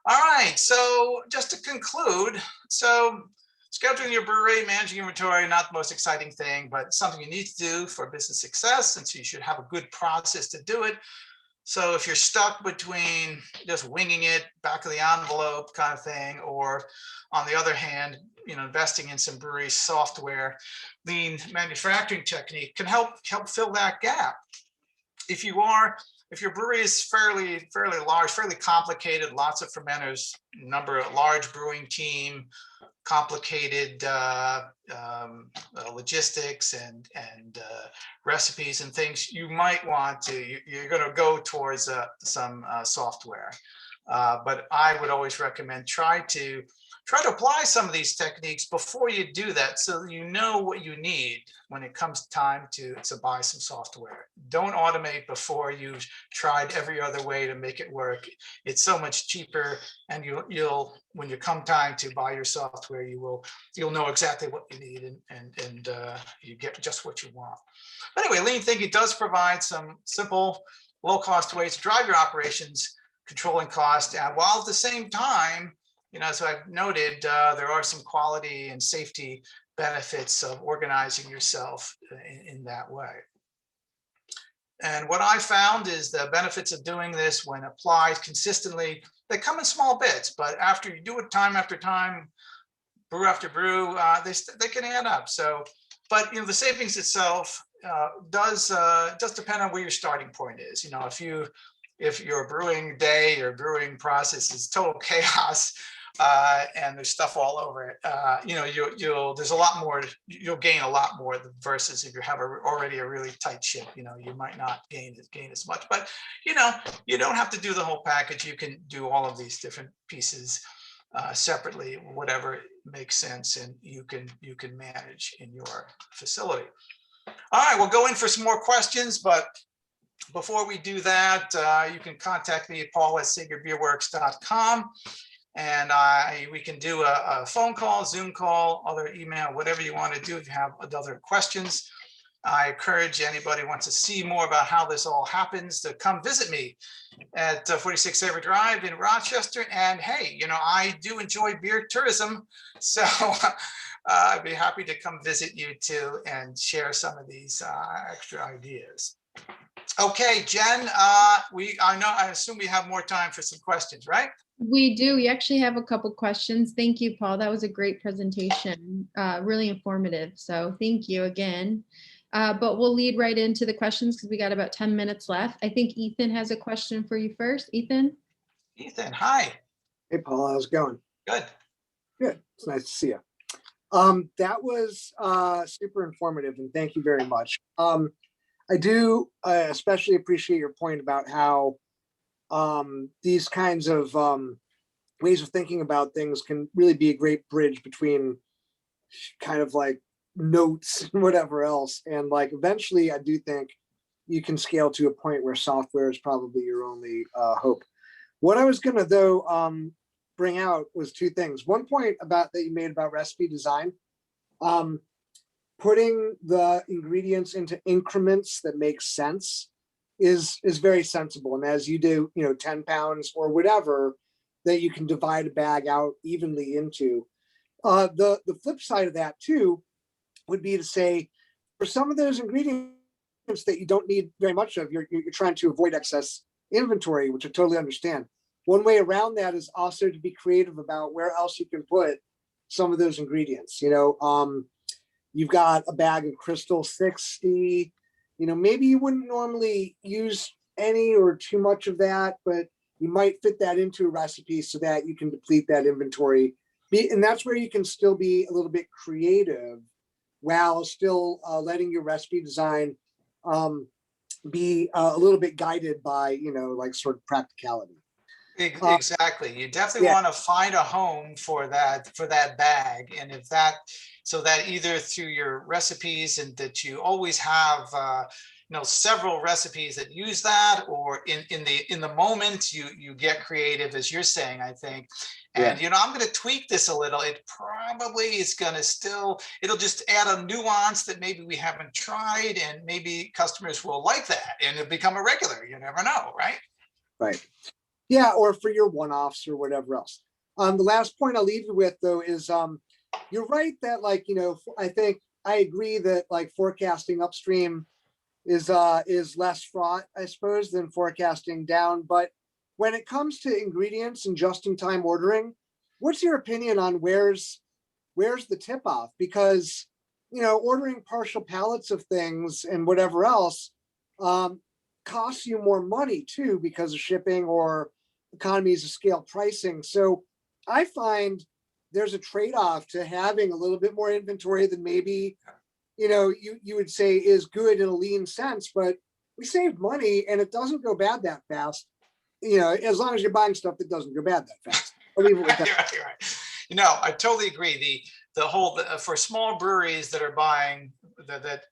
All right. So just to conclude, scheduling your brewery, managing inventory, not the most exciting thing, but something you need to do for business success. And so you should have a good process to do it. So if you're stuck between just winging it, back of the envelope kind of thing, or on the other hand, investing in some brewery software, lean manufacturing technique can help fill that gap. If your brewery is fairly large, fairly complicated, lots of fermenters, large brewing team, complicated logistics and recipes and things, you might want to, you're going to go towards some software. But I would always recommend try to apply some of these techniques before you do that, so you know what you need when it comes time to buy some software. Don't automate before you've tried every other way to make it work. It's so much cheaper, and you'll when you come time to buy your software, you'll know exactly what you need and you get just what you want. But anyway, lean thinking does provide some simple, low-cost ways to drive your operations, controlling cost, and while at the same time, so I've noted there are some quality and safety benefits of organizing yourself in that way. And what I found is the benefits of doing this when applied consistently, they come in small bits, but after you do it time after time, brew after brew, they can add up. So, but the savings itself does depend on where your starting point is. If your brewing day or brewing process is total chaos, and there's stuff all over it, there's a lot more, you'll gain a lot more versus if you have already a really tight ship, you might not gain as much, but you don't have to do the whole package. You can do all of these different pieces separately, whatever makes sense, and you can manage in your facility. All right, we'll go in for some more questions, but before we do that, you can contact me at paul@sagerbeerworks.com. And we can do a phone call, Zoom call, other email, whatever you want to do if you have other questions. I encourage anybody who wants to see more about how this all happens to come visit me at 46 Sabre Drive in Rochester. And hey, I do enjoy beer tourism, so I'd be happy to come visit you too and share some of these extra ideas. Okay, Jen, I assume we have more time for some questions, right? We do. We actually have a couple questions. Thank you, Paul. That was a great presentation, really informative. So thank you again. But we'll lead right into the questions because we got about 10 minutes left. I think Ethan has a question for you first. Ethan? Ethan, hi. Hey, Paul, how's it going? Good. Good. It's nice to see you. That was super informative, and thank you very much. I do especially appreciate your point about how these kinds of ways of thinking about things can really be a great bridge between kind of like notes and whatever else. And like eventually, I do think you can scale to a point where software is probably your only hope. What I was gonna though bring out was two things. One point about that you made about recipe design, putting the ingredients into increments that make sense is very sensible. And as you do, 10 pounds or whatever that you can divide a bag out evenly into. The flip side of that too would be to say, for some of those ingredients that you don't need very much of, you're trying to avoid excess inventory, which I totally understand. One way around that is also to be creative about where else you can put some of those ingredients. You've got a bag of Crystal 60, maybe you wouldn't normally use any or too much of that, but you might fit that into a recipe so that you can deplete that inventory. And that's where you can still be a little bit creative while still letting your recipe design be a little bit guided by, like sort of practicality. Exactly. You definitely want to find a home for that bag. And if that, so that either through your recipes and that you always have, several recipes that use that, or in the moment you get creative, as you're saying, I think. And, I'm going to tweak this a little. It probably is going to it'll just add a nuance that maybe we haven't tried, and maybe customers will like that and it'll become a regular. You never know, right? Right. Yeah, or for your one-offs or whatever else. The last point I'll leave you with, though, is you're right that, I think I agree that forecasting upstream is less fraught, I suppose, than forecasting down. But when it comes to ingredients and just-in-time ordering, what's your opinion on where's the tip-off? Because ordering partial pallets of things and whatever else costs you more money too because of shipping or economies of scale pricing. So I find there's a trade-off to having a little bit more inventory than maybe you would say is good in a lean sense, but we saved money and it doesn't go bad that fast. As long as you're buying stuff that doesn't go bad that fast. I'll leave it with that. Right. I totally agree. The whole for small breweries that are buying that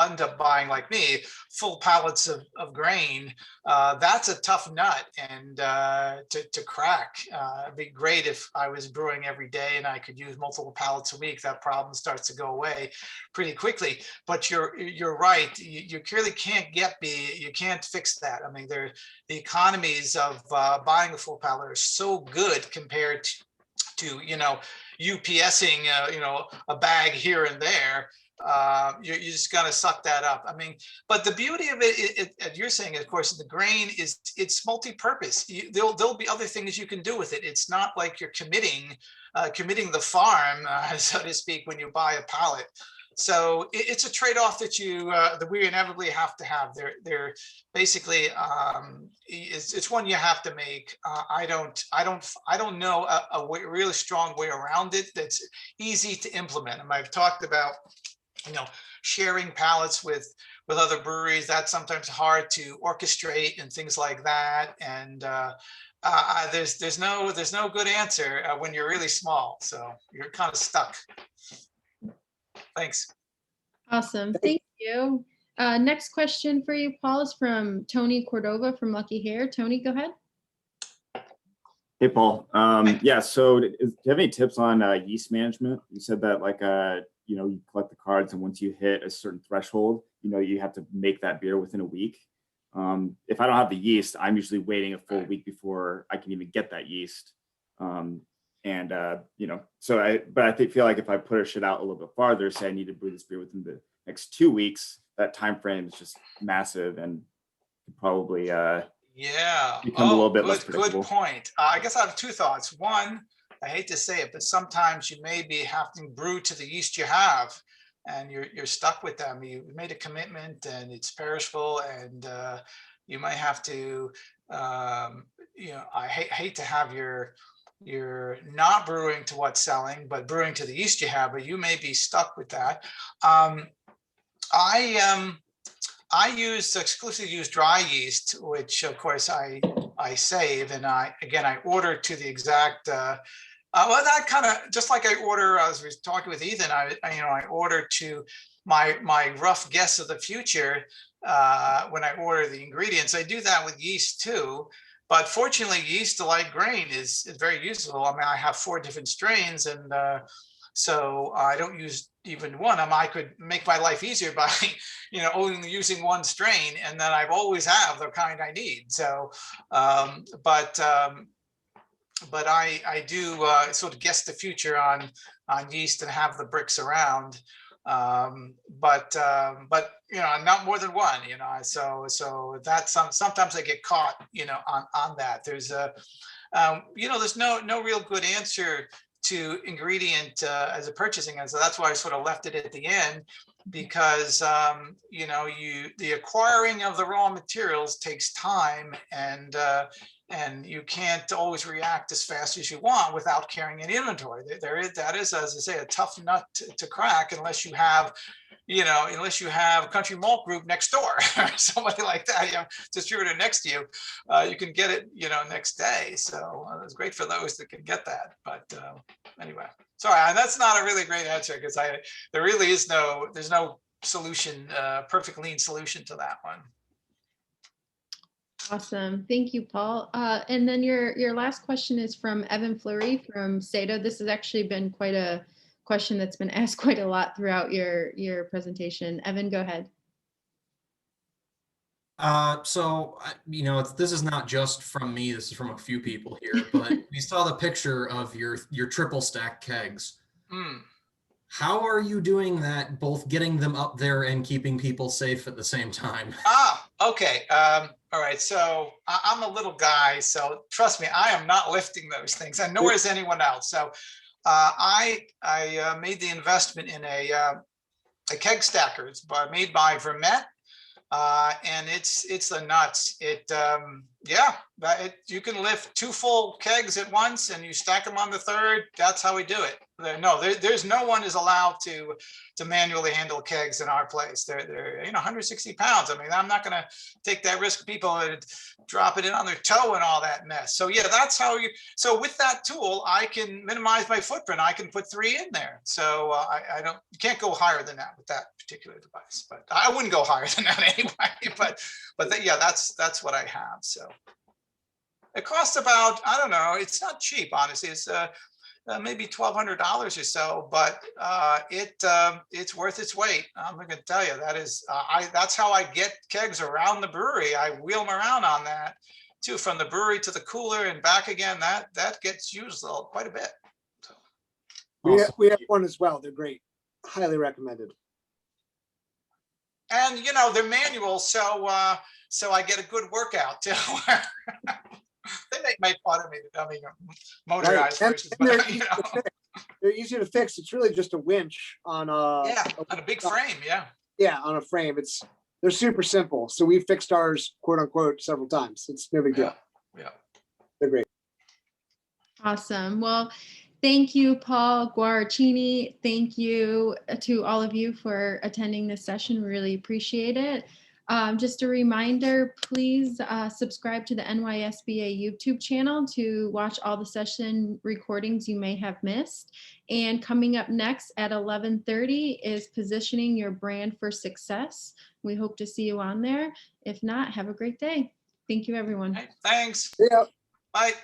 end up buying, like me, full pallets of grain, that's a tough nut and to crack. It'd be great if I was brewing every day and I could use multiple pallets a week. That problem starts to go away pretty quickly. But you're right. You clearly you can't fix that. I mean, the economies of buying a full pallet are so good compared to UPSing a bag here and there. You just got to suck that up. I mean, but the beauty of it, you're saying, of course, the grain it's multi-purpose. There'll be other things you can do with it. It's not like you're committing the farm, so to speak, when you buy a pallet. So it's a trade-off that we inevitably have to have. They're basically it's one you have to make. I don't know a really strong way around it that's easy to implement. And I've talked about sharing pallets with other breweries. That's sometimes hard to orchestrate and things like that. And there's no good answer when you're really small. So you're kind of stuck. Thanks. Awesome. Thank you. Next question for you, Paul, is from Tony Cordova from Lucky Hair. Tony, go ahead. Hey, Paul. Yeah, so do you have any tips on yeast management? You said that you collect the cards, and once you hit a certain threshold, you have to make that beer within a week. If I don't have the yeast, I'm usually waiting a full week before I can even get that yeast. But I feel like if I push it out a little bit farther, say I need to brew this beer within the next 2 weeks, that time frame is just massive and probably become a little bit less predictable. Good point. I guess I have two thoughts. One, I hate to say it, but sometimes you may be having to brew to the yeast you have, and you're stuck with them. You made a commitment, and it's perishable, and you might have to I hate to have you're not brewing to what's selling, but brewing to the yeast you have, but you may be stuck with that. I exclusively use dry yeast, which of course I save, and I order to the exact. Well, that kind of just like I order. As we was talking with Ethan, I order to my rough guess of the future when I order the ingredients. I do that with yeast too. But fortunately, yeast, a light grain, is very useful. I mean, I have 4 different strains, and so I don't use even one. I could make my life easier by, only using one strain, and then I always have the kind I need. So, but I do sort of guess the future on yeast and have the bricks around. But not more than one, so that's sometimes I get caught, on that. There's there's no real good answer to ingredient as a purchasing. And so that's why I sort of left it at the end, because, the acquiring of the raw materials takes time, and you can't always react as fast as you want without carrying an inventory. That is, as I say, a tough nut to crack unless you have, Country Malt Group next door or somebody like that, distributor next to you. You can get it, next day. So it's great for those that can get that. But anyway, sorry, that's not a really great answer, because there really is there's no solution, perfect lean solution to that one. Awesome. Thank you, Paul. And then your last question is from Evan Fleury from Sato. This has actually been quite a question that's been asked quite a lot throughout your presentation. Evan, go ahead. So this is not just from me. This is from a few people here, but we saw the picture of your triple stack kegs. How are you doing that, both getting them up there and keeping people safe at the same time? Okay. All right. So I'm a little guy, so trust me, I am not lifting those things, and nor is anyone else. So I made the investment in a keg stackers made by Vermet, and it's the nuts. You can lift 2 full kegs at once, and you stack them on the third. That's how we do it. There's no one is allowed to manually handle kegs in our place. They're 160 pounds. I mean, I'm not going to take that risk. People drop it in on their toe and all that mess. So yeah, that's how so with that tool, I can minimize my footprint. I can put 3 in there. So you can't go higher than that with that particular device, but I wouldn't go higher than that anyway. But that's what I have. So it costs about, I don't know, it's not cheap, honestly. It's maybe $1,200 or so, but it's worth its weight. I'm going to tell you, that's how I get kegs around the brewery. I wheel them around on that too, from the brewery to the cooler and back again. That gets used quite a bit. So. We have one as well. They're great. Highly recommended. And they're manual, so I get a good workout too. They make automated, motorized versions, but they're easy to fix. It's really just a winch on on a big frame. Yeah, on a frame. They're super simple. So we fixed ours, quote unquote, several times. It's no big deal. Yeah. They're great. Awesome. Well, thank you, Paul Guarracini. Thank you to all of you for attending this session. We really appreciate it. Just a reminder, please subscribe to the NYSBA YouTube channel to watch all the session recordings you may have missed. And coming up next at 11:30 is Positioning Your Brand for Success. We hope to see you on there. If not, have a great day. Thank you, everyone. Thanks. Yeah. Bye.